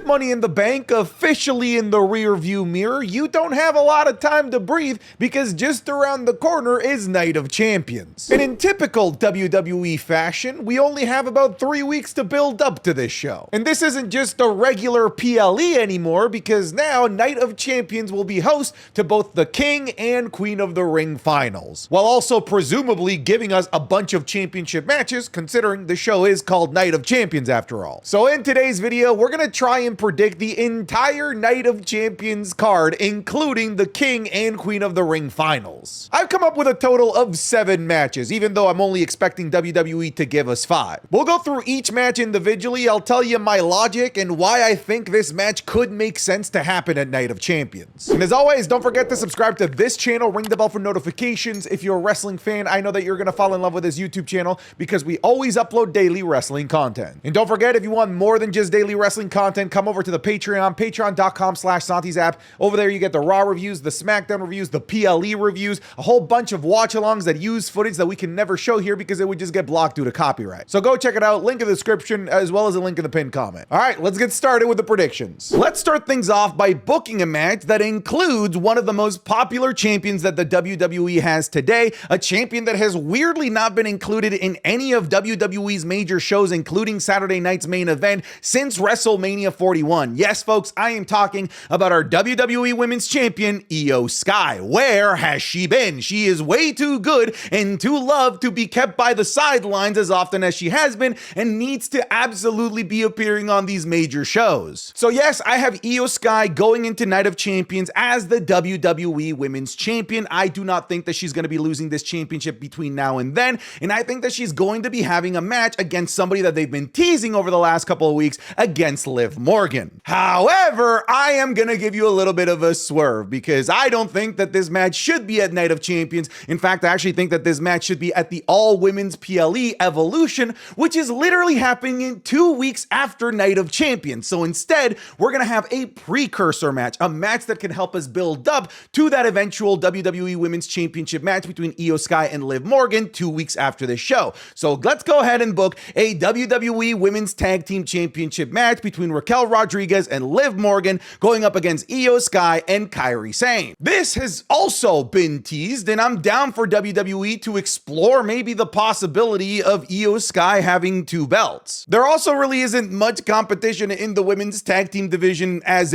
With Money in the Bank officially in the rearview mirror, you don't have a lot of time to breathe because just around the corner is Night of Champions. And in typical WWE fashion, we only have about 3 weeks to build up to this show. And this isn't just a regular PLE anymore, because now Night of Champions will be host to both the King and Queen of the Ring finals, while also presumably giving us a bunch of championship matches, considering the show is called Night of Champions after all. So in today's video, we're gonna try and predict the entire Night of Champions card, including the King and Queen of the Ring finals. I've come up with a total of 7 matches, even though I'm only expecting WWE to give us 5. We'll go through each match individually. I'll tell you my logic and why I think this match could make sense to happen at Night of Champions. And as always, don't forget to subscribe to this channel, ring the bell for notifications. If you're a wrestling fan, I know that you're gonna fall in love with this YouTube channel because we always upload daily wrestling content. And don't forget, if you want more than just daily wrestling content, come over to the Patreon, patreon.com/SantiZap. Over there, you get the Raw reviews, the SmackDown reviews, the PLE reviews, a whole bunch of watch-alongs that use footage that we can never show here because it would just get blocked due to copyright. So go check it out, link in the description, as well as a link in the pinned comment. All right, let's get started with the predictions. Let's start things off by booking a match that includes one of the most popular champions that the WWE has today, a champion that has weirdly not been included in any of WWE's major shows, including Saturday night's main event, since WrestleMania 41. Yes, folks, I am talking about our WWE Women's Champion, Io Sky. Where has she been? She is way too good and too loved to be kept by the sidelines as often as she has been, and needs to absolutely be appearing on these major shows. So yes, I have Io Sky going into Night of Champions as the WWE Women's Champion. I do not think that she's going to be losing this championship between now and then, and I think that she's going to be having a match against somebody that they've been teasing over the last couple of weeks, against Liv Morgan. However, I am going to give you a little bit of a swerve because I don't think that this match should be at Night of Champions. In fact, I actually think that this match should be at the all-women's PLE Evolution, which is literally happening in 2 weeks after Night of Champions. So instead, we're going to have a precursor match, a match that can help us build up to that eventual WWE Women's Championship match between Io Sky and Liv Morgan 2 weeks after this show. So let's go ahead and book a WWE Women's Tag Team Championship match between Raquel Rodriguez and Liv Morgan going up against Io Sky and Kairi Sane. This has also been teased, and I'm down for WWE to explore maybe the possibility of Io Sky having 2 belts. There also really isn't much competition in the women's tag team division as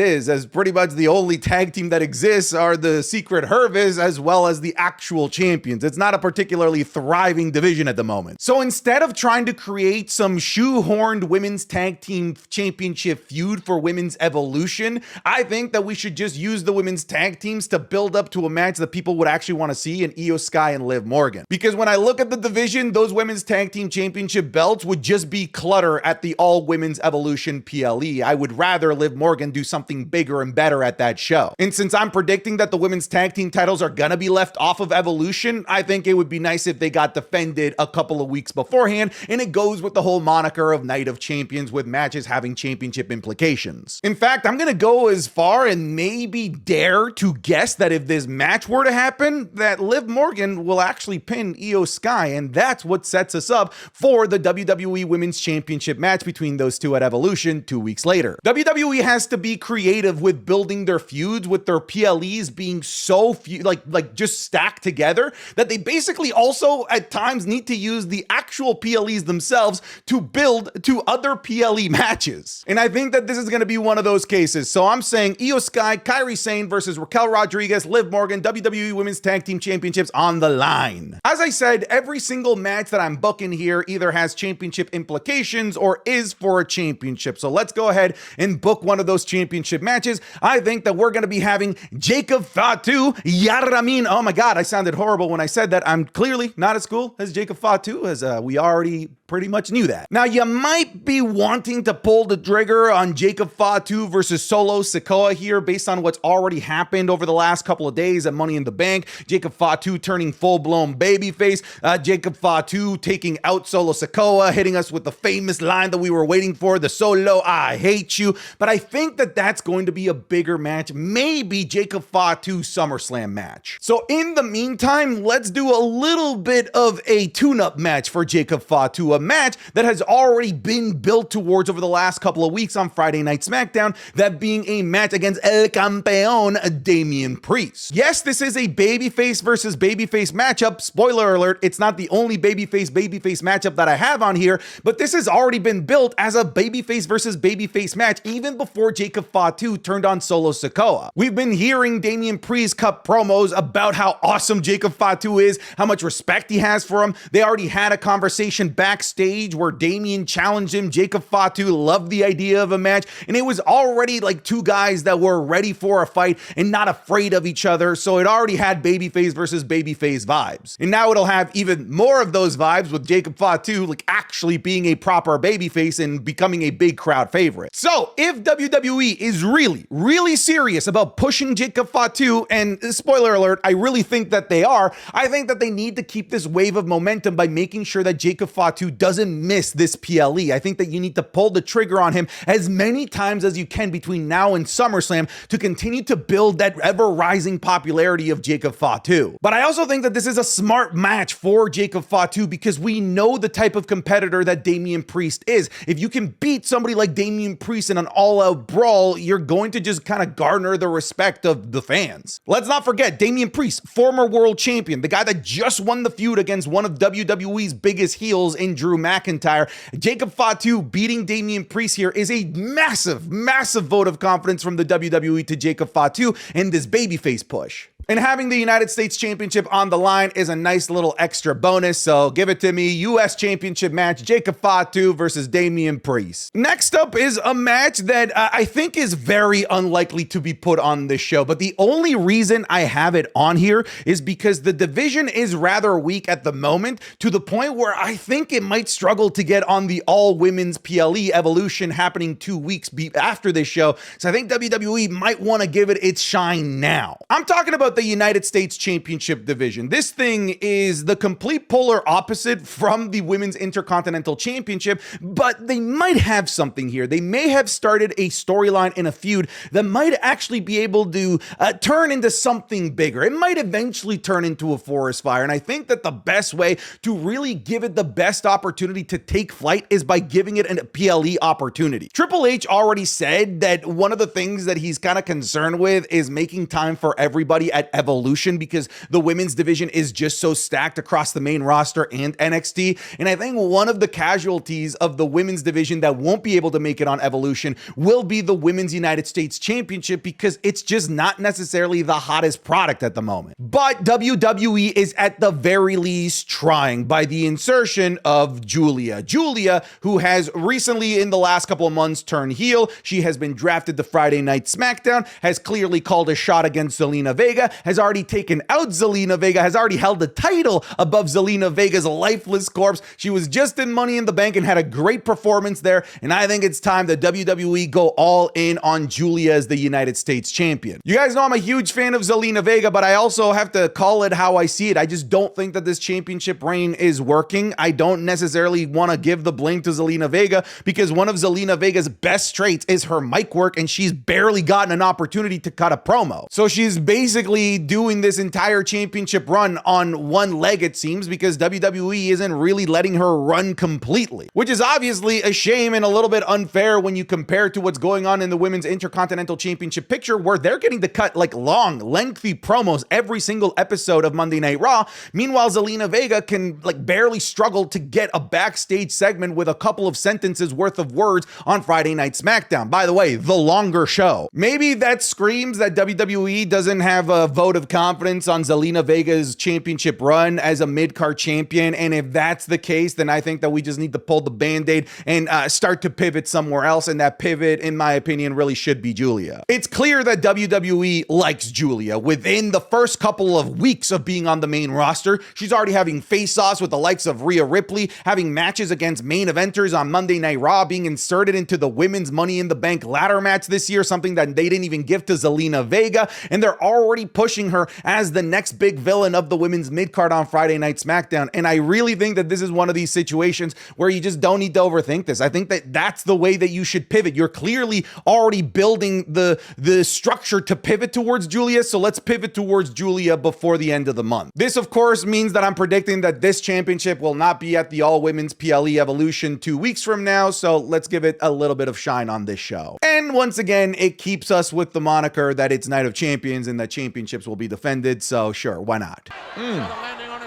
pretty much the only tag team that exists are the Secret Hervis as well as the actual champions. It's not a particularly thriving division at the moment. So instead of trying to create some shoehorned women's tag team championship feud for women's evolution, I think that we should just use the women's tag teams to build up to a match that people would actually want to see in Io Sky and Liv Morgan. Because when I look at the division, those women's tag team championship belts would just be clutter at the all women's evolution PLE. I would rather Liv Morgan do something bigger and better at that show. And since I'm predicting that the women's tag team titles are gonna be left off of Evolution, I think it would be nice if they got defended a couple of weeks beforehand, and it goes with the whole moniker of Night of Champions with matches having championship implications. In fact, I'm gonna go as far and maybe dare to guess that if this match were to happen, that Liv Morgan will actually pin Io Sky, and that's what sets us up for the WWE Women's Championship match between those two at Evolution 2 weeks later. WWE has to be creative with building their feuds, with their PLEs being so like just stacked together, that they basically also at times need to use the actual PLEs themselves to build to other PLE matches. And I think that this is going to be one of those cases. So I'm saying Io Sky, Kairi Sane versus Raquel Rodriguez, Liv Morgan, WWE Women's Tag Team Championships on the line. As I said, every single match that I'm booking here either has championship implications or is for a championship. So let's go ahead and book one of those championship matches. I think that we're going to be having Jacob Fatu, Yaramin. Oh my God, I sounded horrible when I said that. I'm clearly not as cool as Jacob Fatu, as we already pretty much knew that. Now, you might be wanting to pull the trigger on Jacob Fatu versus Solo Sikoa here based on what's already happened over the last couple of days at Money in the Bank. Jacob Fatu turning full-blown babyface. Jacob Fatu taking out Solo Sikoa, hitting us with the famous line that we were waiting for, the Solo, I hate you. But I think that that's going to be a bigger match, maybe Jacob Fatu SummerSlam match. So in the meantime, let's do a little bit of a tune-up match for Jacob Fatu, a match that has already been built towards over the last couple of weeks on Friday Night SmackDown, that being a match against El Campeón, Damian Priest. Yes, this is a babyface versus babyface matchup. Spoiler alert, it's not the only babyface matchup that I have on here, but this has already been built as a babyface versus babyface match even before Jacob Fatu turned on Solo Sikoa. We've been hearing Damian Priest cut promos about how awesome Jacob Fatu is, how much respect he has for him. They already had a conversation backstage where Damian challenged him. Jacob Fatu loved the idea of a match, and it was already like two guys that were ready for a fight and not afraid of each other, so it already had babyface versus babyface vibes. And now it'll have even more of those vibes with Jacob Fatu like actually being a proper babyface and becoming a big crowd favorite. So if WWE is really serious about pushing Jacob Fatu, and spoiler alert, I really think that they are, I think that they need to keep this wave of momentum by making sure that Jacob Fatu doesn't miss this PLE. I think that you need to pull the trigger on him as many times as you can between now and SummerSlam to continue to build that ever-rising popularity of Jacob Fatu. But I also think that this is a smart match for Jacob Fatu because we know the type of competitor that Damian Priest is. If you can beat somebody like Damian Priest in an all-out brawl, you're going to just kind of garner the respect of the fans. Let's not forget, Damian Priest, former world champion, the guy that just won the feud against one of WWE's biggest heels in Drew McIntyre. Jacob Fatu beating Damian Priest here is a massive vote of confidence from the WWE to Jacob Fatu in this babyface push. And having the United States Championship on the line is a nice little extra bonus, so give it to me. US Championship match, Jacob Fatu versus Damian Priest. Next up is a match that I think is very unlikely to be put on this show, but the only reason I have it on here is because the division is rather weak at the moment, to the point where I think it might struggle to get on the all-women's PLE Evolution happening 2 weeks after this show, so I think WWE might want to give it its shine now. I'm talking about the United States Championship division. This thing is the complete polar opposite from the Women's Intercontinental Championship, but they might have something here. They may have started a storyline in a feud that might actually be able to turn into something bigger. It might eventually turn into a forest fire, and I think that the best way to really give it the best opportunity to take flight is by giving it a PLE opportunity. Triple H already said that one of the things that he's kind of concerned with is making time for everybody at Evolution because the women's division is just so stacked across the main roster and NXT. And I think one of the casualties of the women's division that won't be able to make it on Evolution will be the Women's United States Championship because it's just not necessarily the hottest product at the moment. But WWE is at the very least trying by the insertion of Julia. Julia, who has recently in the last couple of months turned heel. She has been drafted to Friday Night SmackDown, has clearly called a shot against Zelina Vega, has already taken out Zelina Vega, has already held the title above Zelina Vega's lifeless corpse. She was just in Money in the Bank and had a great performance there, and I think it's time that WWE go all in on Julia as the United States champion. You guys know I'm a huge fan of Zelina Vega, but I also have to call it how I see it. I just don't think that this championship reign is working. I don't necessarily want to give the blame to Zelina Vega because one of Zelina Vega's best traits is her mic work, and she's barely gotten an opportunity to cut a promo. So she's basically doing this entire championship run on one leg, it seems, because WWE isn't really letting her run completely, which is obviously a shame and a little bit unfair when you compare to what's going on in the Women's Intercontinental Championship picture, where they're getting to cut like long, lengthy promos every single episode of Monday Night Raw. Meanwhile, Zelina Vega can like barely struggle to get a backstage segment with a couple of sentences worth of words on Friday Night SmackDown. By the way, the longer show. Maybe that screams that WWE doesn't have a vote of confidence on Zelina Vega's championship run as a mid-card champion, and if that's the case, then I think that we just need to pull the band-aid and start to pivot somewhere else, and that pivot, in my opinion, really should be Julia. It's clear that WWE likes Julia. Within the first couple of weeks of being on the main roster, she's already having face-offs with the likes of Rhea Ripley, having matches against main eventers on Monday Night Raw, being inserted into the Women's Money in the Bank ladder match this year, something that they didn't even give to Zelina Vega, and they're already pushing her as the next big villain of the women's mid-card on Friday Night SmackDown. And I really think that this is one of these situations where you just don't need to overthink this. I think that that's the way that you should pivot. You're clearly already building the structure to pivot towards Julia, so let's pivot towards Julia before the end of the month. This, of course, means that I'm predicting that this championship will not be at the all-women's PLE Evolution 2 weeks from now, so let's give it a little bit of shine on this show. And once again, it keeps us with the moniker that it's Night of Champions and that championships will be defended, so sure, why not?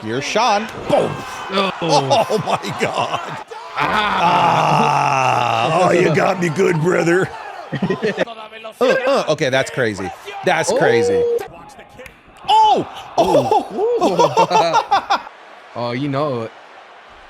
Here's Sean. Boom! Oh my God! Oh, you got me good, brother. Okay, that's crazy. That's crazy. Oh! Oh, you know it.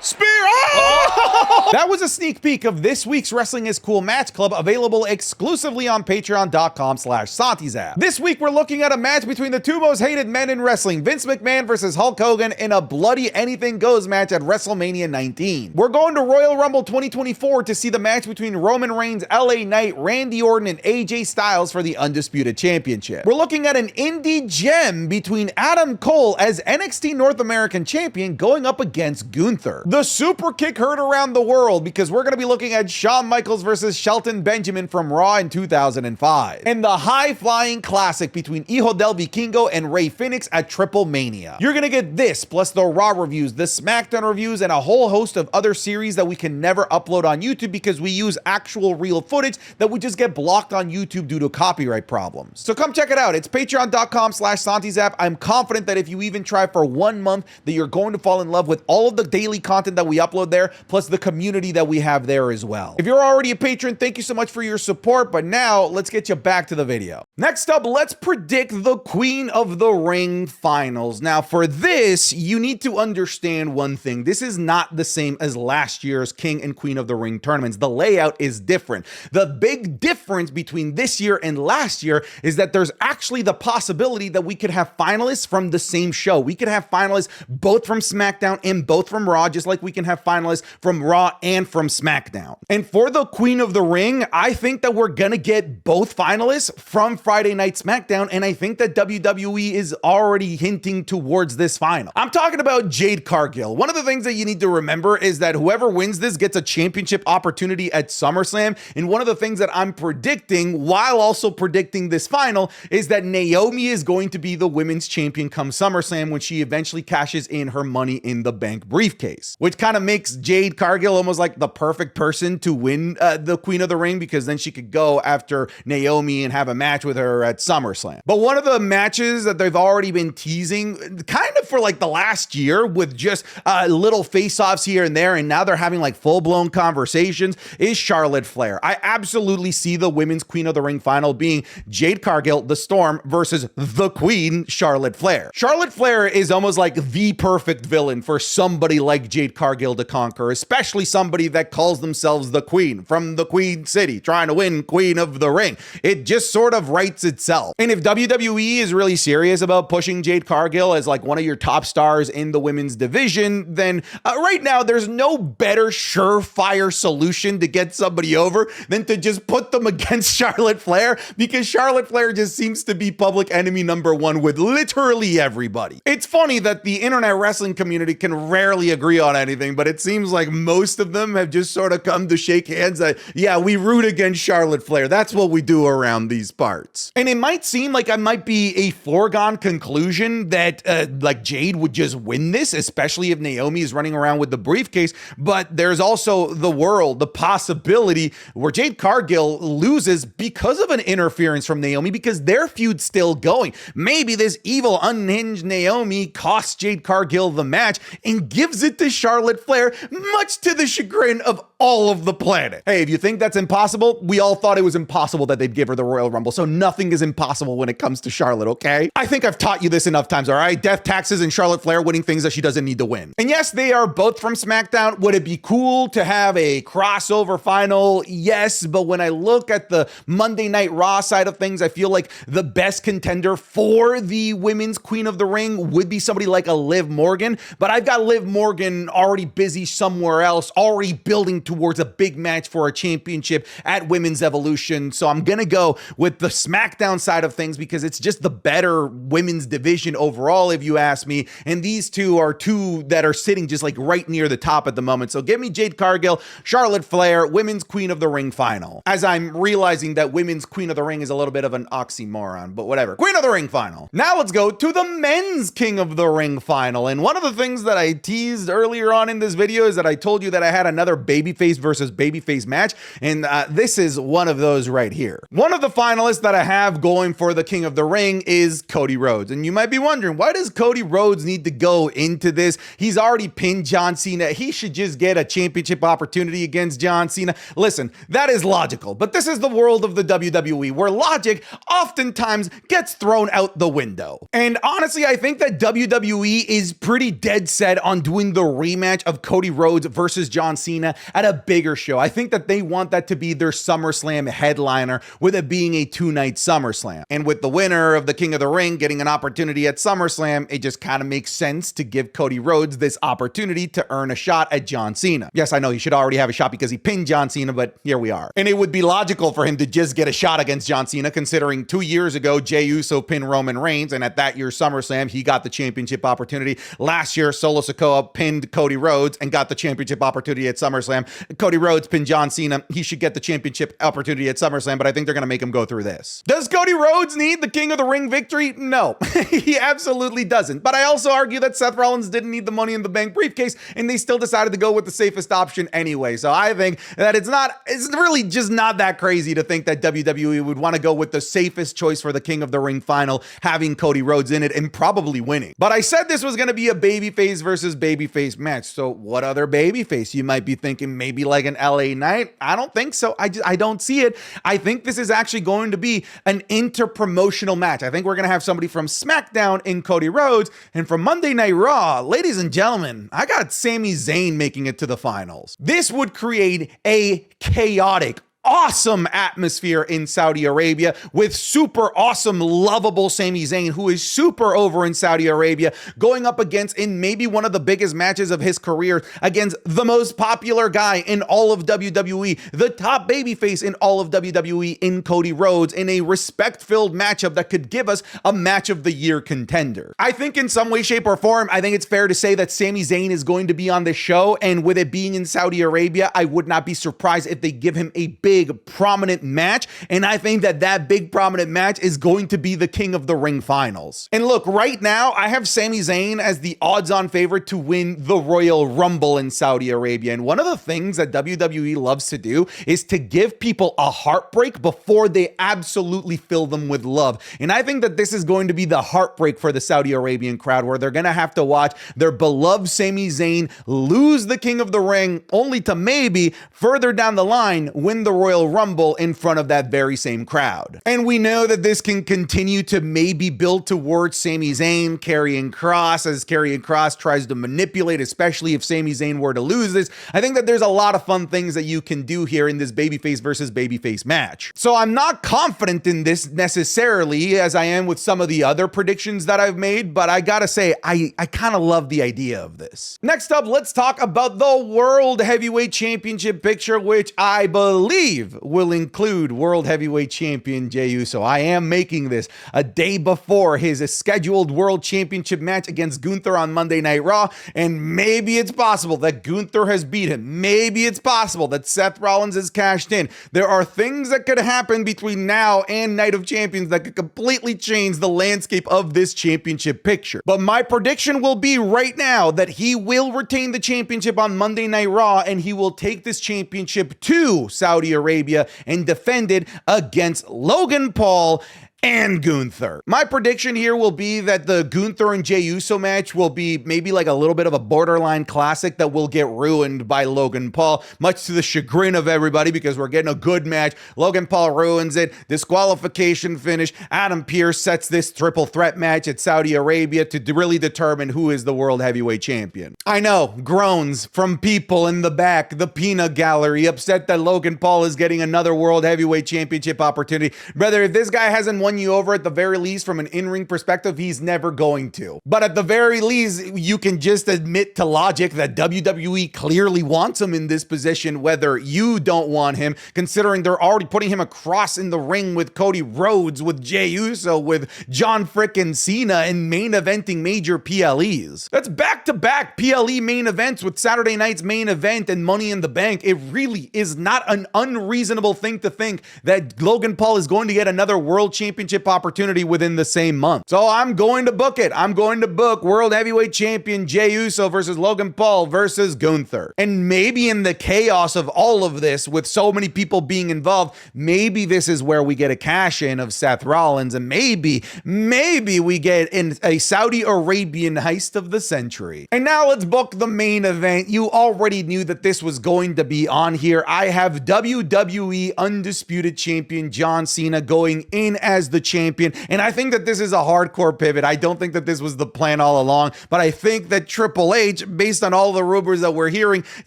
Spear! Oh! That was a sneak peek of this week's Wrestling is Cool Match Club, available exclusively on patreon.com/SantiZap. This week, we're looking at a match between the two most hated men in wrestling, Vince McMahon versus Hulk Hogan, in a bloody anything goes match at WrestleMania 19. We're going to Royal Rumble 2024 to see the match between Roman Reigns, LA Knight, Randy Orton, and AJ Styles for the Undisputed Championship. We're looking at an indie gem between Adam Cole as NXT North American Champion going up against Gunther. The super kick heard around the world because we're going to be looking at Shawn Michaels versus Shelton Benjamin from Raw in 2005. And the high-flying classic between Hijo del Vikingo and Rey Fenix at Triple Mania. You're going to get this, plus the Raw reviews, the SmackDown reviews, and a whole host of other series that we can never upload on YouTube because we use actual real footage that we just get blocked on YouTube due to copyright problems. So come check it out. It's patreon.com/SantiZap. I'm confident that if you even try for 1 month, that you're going to fall in love with all of the daily content that we upload there, plus the community that we have there as well. If you're already a patron, thank you so much for your support, but now let's get you back to the video. Next up, let's predict the Queen of the Ring finals. Now for this, you need to understand one thing. This is not the same as last year's King and Queen of the Ring tournaments. The layout is different. The big difference between this year and last year is that there's actually the possibility that we could have finalists from the same show. We could have finalists both from SmackDown and both from Raw, just like we can have finalists from Raw and from SmackDown. And for the Queen of the Ring, I think that we're gonna get both finalists from Friday Night SmackDown, and I think that WWE is already hinting towards this final. I'm talking about Jade Cargill. One of the things that you need to remember is that whoever wins this gets a championship opportunity at SummerSlam, and one of the things that I'm predicting, while also predicting this final, is that Naomi is going to be the women's champion come SummerSlam when she eventually cashes in her Money in the Bank briefcase, which kind of makes Jade Cargill almost like the perfect person to win the Queen of the Ring, because then she could go after Naomi and have a match with her at SummerSlam. But one of the matches that they've already been teasing kind of for like the last year with just little face-offs here and there, and now they're having like full-blown conversations, is Charlotte Flair. I absolutely see the women's Queen of the Ring final being Jade Cargill, the Storm, versus the Queen, Charlotte Flair. Charlotte Flair is almost like the perfect villain for somebody like Jade Cargill to conquer, especially somebody that calls themselves the Queen from the Queen City, trying to win Queen of the Ring. It just sort of writes itself. And if WWE is really serious about pushing Jade Cargill as like one of your top stars in the women's division, then right now there's no better surefire solution to get somebody over than to just put them against Charlotte Flair, because Charlotte Flair just seems to be public enemy number one with literally everybody. It's funny that the internet wrestling community can rarely agree on anything, but it seems like most of them have just sort of come to shake hands that, yeah, we root against Charlotte Flair. That's what we do around these parts. And it might seem like I might be a foregone conclusion that like Jade would just win this, especially if Naomi is running around with the briefcase, but there's also the possibility where Jade Cargill loses because of an interference from Naomi, because their feud's still going. Maybe this evil, unhinged Naomi costs Jade Cargill the match and gives it to Charlotte Flair, much to the chagrin of all of the planet. Hey, if you think that's impossible, we all thought it was impossible that they'd give her the Royal Rumble, so nothing is impossible when it comes to Charlotte, okay? I think I've taught you this enough times, all right? Death taxes losses and Charlotte Flair winning things that she doesn't need to win. And yes, they are both from SmackDown. Would it be cool to have a crossover final? Yes, but when I look at the Monday Night Raw side of things, I feel like the best contender for the women's Queen of the Ring would be somebody like a Liv Morgan, but I've got Liv Morgan already busy somewhere else, already building towards a big match for a championship at Women's Evolution. So I'm gonna go with the SmackDown side of things because it's just the better women's division overall, if you ask me. And these two are two that are sitting just like right near the top at the moment. So give me Jade Cargill, Charlotte Flair, Women's Queen of the Ring final. As I'm realizing that Women's Queen of the Ring is a little bit of an oxymoron, but whatever. Queen of the Ring final. Now let's go to the Men's King of the Ring final. And one of the things that I teased earlier on in this video is that I told you that I had another babyface versus babyface match. And this is one of those right here. One of the finalists that I have going for the King of the Ring is Cody Rhodes. And you might be wondering, why does Cody Rhodes need to go into this? He's already pinned John Cena. He should just get a championship opportunity against John Cena. Listen, that is logical, but this is the world of the WWE where logic oftentimes gets thrown out the window. And honestly, I think that WWE is pretty dead set on doing the rematch of Cody Rhodes versus John Cena at a bigger show. I think that they want that to be their SummerSlam headliner, with it being a 2-night SummerSlam. And with the winner of the King of the Ring getting an opportunity at SummerSlam, it just kind of makes sense to give Cody Rhodes this opportunity to earn a shot at John Cena. Yes, I know he should already have a shot because he pinned John Cena, but here we are. And it would be logical for him to just get a shot against John Cena, considering 2 years ago, Jey Uso pinned Roman Reigns, and at that year's SummerSlam, he got the championship opportunity. Last year, Solo Sikoa pinned Cody Rhodes and got the championship opportunity at SummerSlam. Cody Rhodes pinned John Cena. He should get the championship opportunity at SummerSlam, but I think they're going to make him go through this. Does Cody Rhodes need the King of the Ring victory? No, he absolutely doesn't. But I also argue that Seth Rollins didn't need the Money in the Bank briefcase, and they still decided to go with the safest option anyway. So I think that it's really just not that crazy to think that WWE would want to go with the safest choice for the King of the Ring final, having Cody Rhodes in it and probably winning. But I said this was going to be a babyface versus babyface match. So what other babyface? You might be thinking maybe like an LA Knight. I don't think so. I don't see it. I think this is actually going to be an inter-promotional match. I think we're going to have somebody from SmackDown in Cody Rhodes, and from Monday Night Raw, ladies and gentlemen, I got Sami Zayn making it to the finals. This would create a chaotic, awesome atmosphere in Saudi Arabia with super awesome, lovable Sami Zayn, who is super over in Saudi Arabia, going up against, in maybe one of the biggest matches of his career, against the most popular guy in all of WWE, the top babyface in all of WWE in Cody Rhodes, in a respect-filled matchup that could give us a match of the year contender. I think in some way, shape, or form, I think it's fair to say that Sami Zayn is going to be on this show, and with it being in Saudi Arabia, I would not be surprised if they give him a big, prominent match, and I think that that big prominent match is going to be the King of the Ring finals. And look, right now, I have Sami Zayn as the odds-on favorite to win the Royal Rumble in Saudi Arabia, and one of the things that WWE loves to do is to give people a heartbreak before they absolutely fill them with love, and I think that this is going to be the heartbreak for the Saudi Arabian crowd, where they're going to have to watch their beloved Sami Zayn lose the King of the Ring, only to maybe further down the line win the Royal Rumble in front of that very same crowd. And we know that this can continue to maybe build towards Sami Zayn carrying Cross, as Karrion Kross tries to manipulate, especially if Sami Zayn were to lose this. I think that there's a lot of fun things that you can do here in this babyface versus babyface match. So I'm not confident in this necessarily as I am with some of the other predictions that I've made, but I gotta say, I kind of love the idea of this. Next up, let's talk about the World Heavyweight Championship picture, which I believe will include World Heavyweight Champion Jey Uso. I am making this a day before his scheduled World Championship match against Gunther on Monday Night Raw, and maybe it's possible that Gunther has beat him. Maybe it's possible that Seth Rollins has cashed in. There are things that could happen between now and Night of Champions that could completely change the landscape of this championship picture. But my prediction will be right now that he will retain the championship on Monday Night Raw, and he will take this championship to Saudi Arabia and defend it against Logan Paul and Gunther. My prediction here will be that the Gunther and Jey Uso match will be maybe like a little bit of a borderline classic that will get ruined by Logan Paul, much to the chagrin of everybody, because we're getting a good match. Logan Paul ruins it. Disqualification finish. Adam Pearce sets this triple threat match at Saudi Arabia to really determine who is the world heavyweight champion. I know, groans from people in the back, the peanut gallery, upset that Logan Paul is getting another world heavyweight championship opportunity. Brother, if this guy hasn't won you over at the very least from an in-ring perspective, he's never going to. But at the very least, you can just admit to logic that WWE clearly wants him in this position, whether you don't want him, considering they're already putting him across in the ring with Cody Rhodes, with Jey Uso, with John frickin' Cena, and main eventing major PLEs. That's back-to-back PLE main events with Saturday night's main event and Money in the Bank. It really is not an unreasonable thing to think that Logan Paul is going to get another world championship opportunity within the same month. So I'm going to book it. I'm going to book World Heavyweight Champion Jey Uso versus Logan Paul versus Gunther. And maybe in the chaos of all of this, with so many people being involved, maybe this is where we get a cash in of Seth Rollins, and maybe we get in a Saudi Arabian heist of the century. And now let's book the main event. You already knew that this was going to be on here. I have WWE Undisputed Champion John Cena going in as the champion, and I think that this is a hardcore pivot. I don't think that this was the plan all along, but I think that Triple H, based on all the rumors that we're hearing,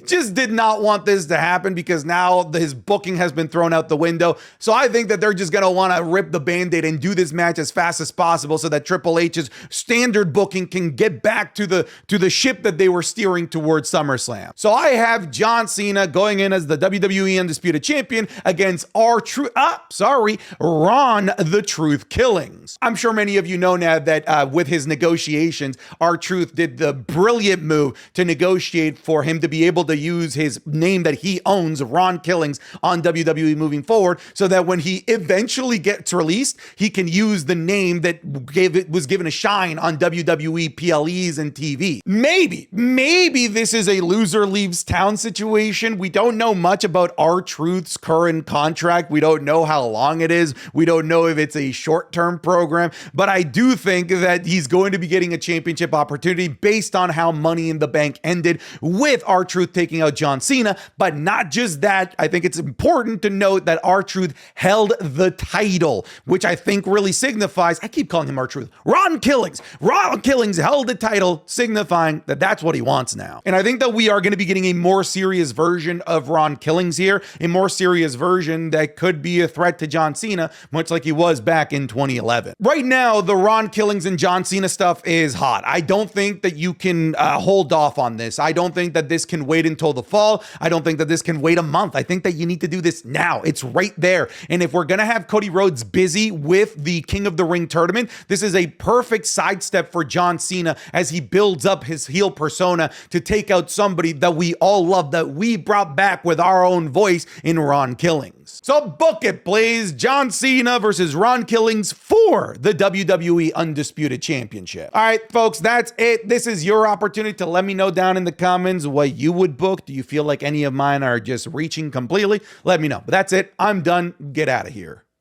just did not want this to happen, because now his booking has been thrown out the window. So I think that they're just going to want to rip the band-aid and do this match as fast as possible so that Triple H's standard booking can get back to the ship that they were steering towards SummerSlam. So I have John Cena going in as the WWE Undisputed Champion against Ron the Truth Killings. I'm sure many of you know now that with his negotiations, R-Truth did the brilliant move to negotiate for him to be able to use his name that he owns, Ron Killings, on WWE moving forward, so that when he eventually gets released, he can use the name that was given a shine on WWE PLEs and TV. Maybe this is a loser leaves town situation. We don't know much about R-Truth's current contract. We don't know how long it is. We don't know if it's a short-term program, but I do think that he's going to be getting a championship opportunity based on how Money in the Bank ended with R-Truth taking out John Cena. But not just that, I think it's important to note that R-Truth held the title, which I think really signifies, I keep calling him R-Truth, Ron Killings. Ron Killings held the title, signifying that that's what he wants now. And I think that we are going to be getting a more serious version of Ron Killings here, a more serious version that could be a threat to John Cena, much like he was back in 2011. Right now, the Ron Killings and John Cena stuff is hot. I don't think that you can hold off on this. I don't think that this can wait until the fall. I don't think that this can wait a month. I think that you need to do this now. It's right there. And if we're going to have Cody Rhodes busy with the King of the Ring tournament, this is a perfect sidestep for John Cena as he builds up his heel persona to take out somebody that we all love, that we brought back with our own voice in Ron Killings. So book it, please. John Cena versus Ron Killings for the WWE Undisputed Championship. All right, folks, that's it. This is your opportunity to let me know down in the comments what you would book. Do you feel like any of mine are just reaching completely? Let me know. But that's it. I'm done. Get out of here.